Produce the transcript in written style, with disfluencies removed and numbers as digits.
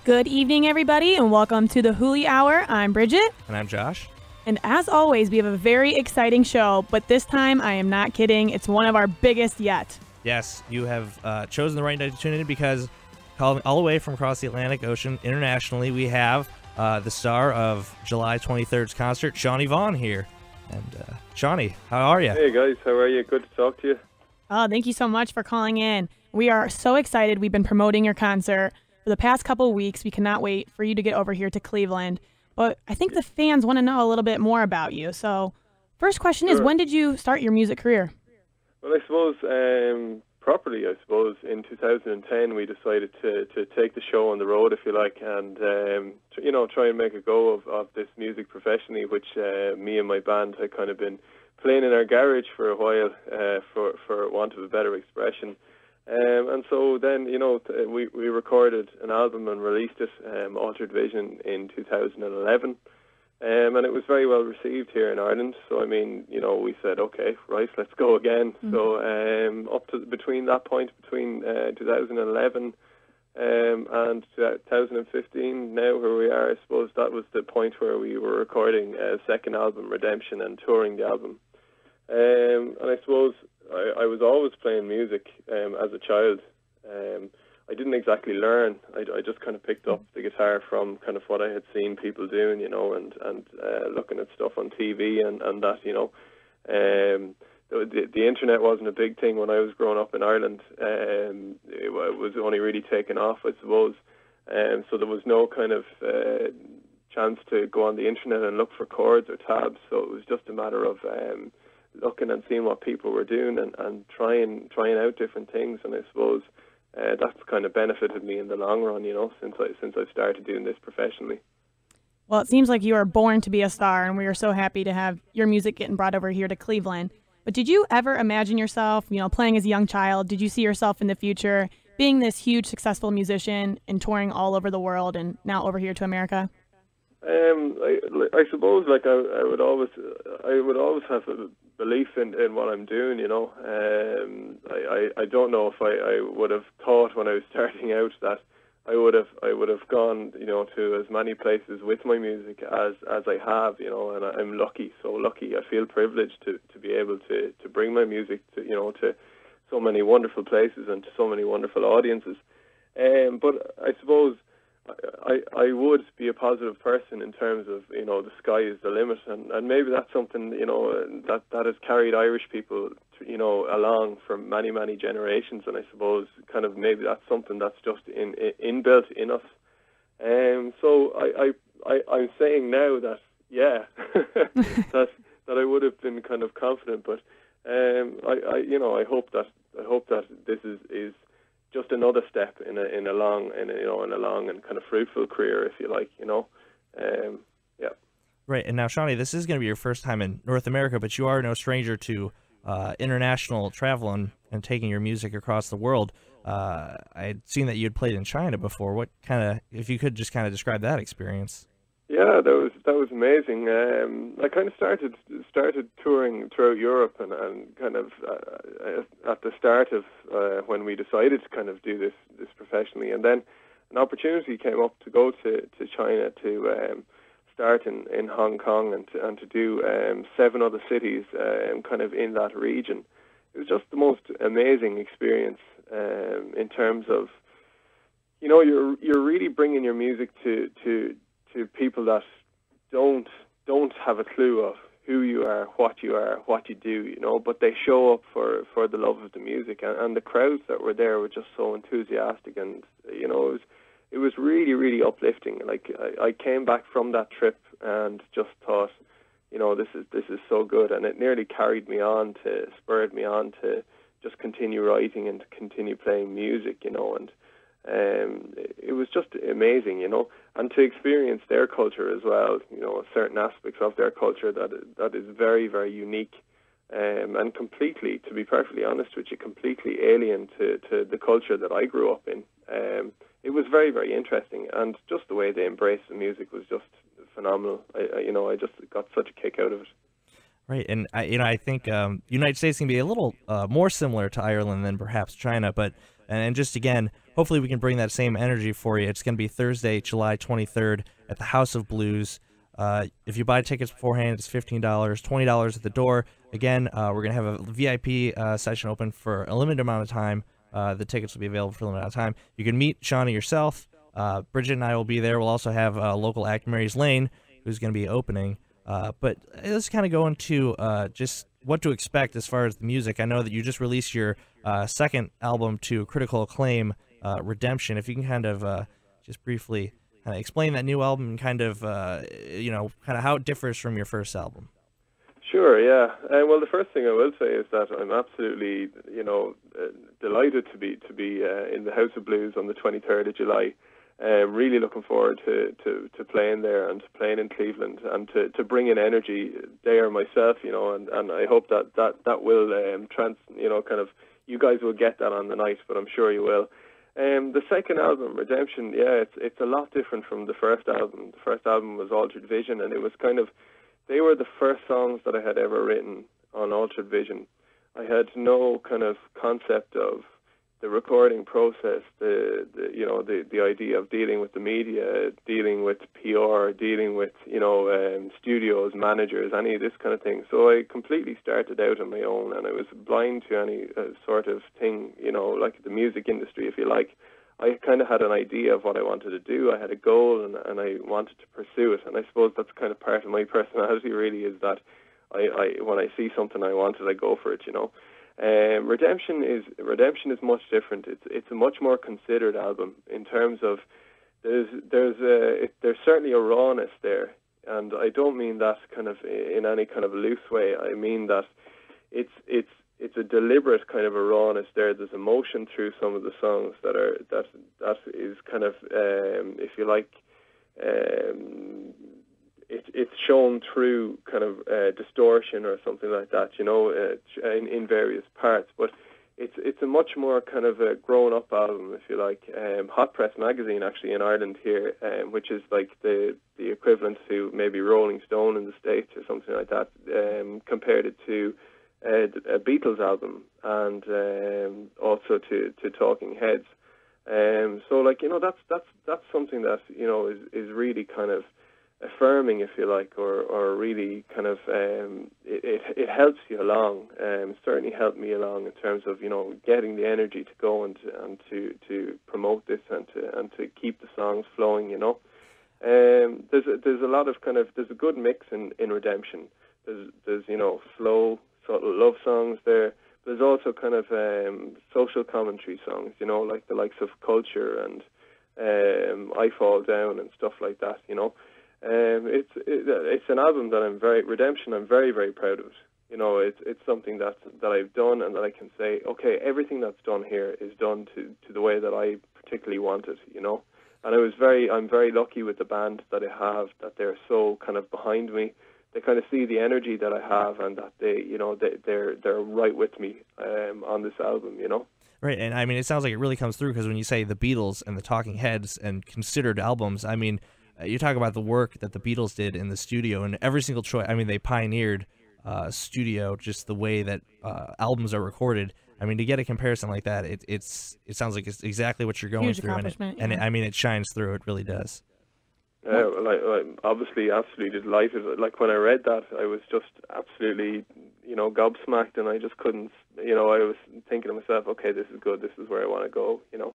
Good evening, everybody, and welcome to the Hooli Hour. I'm Bridget. And I'm Josh. And as always, we have a very exciting show, but this time I am not kidding. It's one of our biggest yet. Yes, you have chosen the right night to tune in because calling all the way from across the Atlantic Ocean internationally, we have the star of July 23rd's concert, Seanie Vaughan, here. And Seanie, how are you? Hey guys, how are you? Good to talk to you. Oh, thank you so much for calling in. We are so excited. We've been promoting your concert for the past couple of weeks. We cannot wait for you to get over here to Cleveland. But I think the fans want to know a little bit more about you. So first question is, when did you start your music career? Well, I suppose properly, in 2010 we decided to take the show on the road, if you like, and try and make a go of this music professionally, which me and my band had kind of been playing in our garage for a while, for want of a better expression. And so then, we recorded an album and released it, Altered Vision, in 2011. And it was very well received here in Ireland. So, we said, okay, right, let's go again. Mm-hmm. So up to between 2011 and 2015, now where we are, I suppose that was the point where we were recording a second album, Redemption, and touring the album. And I suppose I was always playing music as a child. I didn't exactly learn. I just kind of picked up the guitar from kind of what I had seen people doing, and looking at stuff on TV and that, The internet wasn't a big thing when I was growing up in Ireland. It was only really taken off, I suppose. So there was no kind of chance to go on the internet and look for chords or tabs. So it was just a matter of looking and seeing what people were doing and trying out different things. And I suppose that's kind of benefited me in the long run, since I started doing this professionally. Well, it seems like you were born to be a star, and we are so happy to have your music getting brought over here to Cleveland. But did you ever imagine yourself, playing as a young child? Did you see yourself in the future being this huge, successful musician and touring all over the world and now over here to America? I suppose, I would always have a belief in what I'm doing, I don't know if I would have thought when I was starting out that I would have gone, to as many places with my music as I have, and I'm so lucky. I feel privileged to be able to bring my music to so many wonderful places and to so many wonderful audiences. But I suppose I would be a positive person in terms of, the sky is the limit, and maybe that's something, that has carried Irish people, along for many, many generations, and I suppose kind of maybe that's something that's just inbuilt in us. So I'm saying now that, yeah, that I would have been kind of confident, but I hope that this is just another step in a long and kind of fruitful career, if you like, yeah. Right, and now, Seanie, this is going to be your first time in North America, but you are no stranger to international travel and taking your music across the world. I had seen that you had played in China before. What if you could just kind of describe that experience? Yeah, that was amazing. I kind of started touring throughout Europe, and kind of at the start of when we decided to kind of do this professionally, and then an opportunity came up to go to China to start in Hong Kong and to do 7 other cities kind of in that region. It was just the most amazing experience in terms of, you're really bringing your music to people that don't have a clue of who you are, what you do, but they show up for the love of the music, and the crowds that were there were just so enthusiastic, and it was really, really uplifting. Like I came back from that trip and just thought, this is so good, and it nearly spurred me on to just continue writing and to continue playing music, and it was just amazing, and to experience their culture as well, certain aspects of their culture that is very, very unique, and completely, to be perfectly honest with you, completely alien to the culture that I grew up in. It was very, very interesting, and just the way they embraced the music was just phenomenal. I just got such a kick out of it. Right, and I think United States can be a little more similar to Ireland than perhaps China, but And just again, hopefully we can bring that same energy for you. It's going to be Thursday, July 23rd at the House of Blues. If you buy tickets beforehand, it's $15, $20 at the door. Again, we're going to have a VIP session open for a limited amount of time. The tickets will be available for a limited amount of time. You can meet Seanie yourself. Bridget and I will be there. We'll also have local act Mary's Lane, who's going to be opening. But let's kind of go into just what to expect as far as the music. I know that you just released your second album to critical acclaim, Redemption. If you can kind of just briefly explain that new album and kind of how it differs from your first album. Sure, yeah. Well, the first thing I will say is that I'm absolutely, delighted to be in the House of Blues on the 23rd of July. Really looking forward to playing there and playing in Cleveland and to bring in energy there myself, and I hope that will you guys will get that on the night, but I'm sure you will. The second album, Redemption, it's a lot different from the first album. The first album was Altered Vision, and it was they were the first songs that I had ever written on Altered Vision. I had no kind of concept of the recording process, the idea of dealing with the media, dealing with PR, dealing with studios, managers, any of this kind of thing. So I completely started out on my own, and I was blind to any sort of thing, like the music industry, if you like. I kind of had an idea of what I wanted to do. I had a goal, and I wanted to pursue it. And I suppose that's kind of part of my personality, really, is that I when I see something I wanted, I go for it, Redemption is much different. It's a much more considered album in terms of there's certainly a rawness there, and I don't mean that kind of in any kind of loose way. I mean that it's a deliberate kind of a rawness there. There's emotion through some of the songs that is kind of if you like. It's shown through kind of distortion or something like that, in various parts. But it's a much more kind of a grown-up album, if you like. Hot Press magazine, actually, in Ireland here, which is like the equivalent to maybe Rolling Stone in the States or something like that, compared it to a Beatles album and also to Talking Heads. That's something that is really kind of affirming, if you like, or really kind of it helps you along. Certainly helped me along in terms of getting the energy to go and to promote this and to keep the songs flowing. There's a lot of there's a good mix in Redemption. There's slow sort of love songs there. There's also kind of social commentary songs, like the likes of Culture and I Fall Down and stuff like that. It's an album that Redemption, I'm very, very proud of. It's something that I've done and that I can say, okay, everything that's done here is done to the way that I particularly want it, And I'm very lucky with the band that I have, that they're so kind of behind me. They kind of see the energy that I have, and that they're right with me on this album, Right, and I mean, it sounds like it really comes through, because when you say the Beatles and the Talking Heads and considered albums, I mean, you talk about the work that the Beatles did in the studio, and every single choice. I mean, they pioneered studio, just the way that albums are recorded. I mean, to get a comparison like that, it sounds like it's exactly what you're going Huge through, accomplishment, and I mean, it shines through. It really does. Yeah, well, I'm obviously absolutely delighted. Like when I read that, I was just absolutely, gobsmacked, and I just couldn't, I was thinking to myself, okay, this is good. This is where I want to go,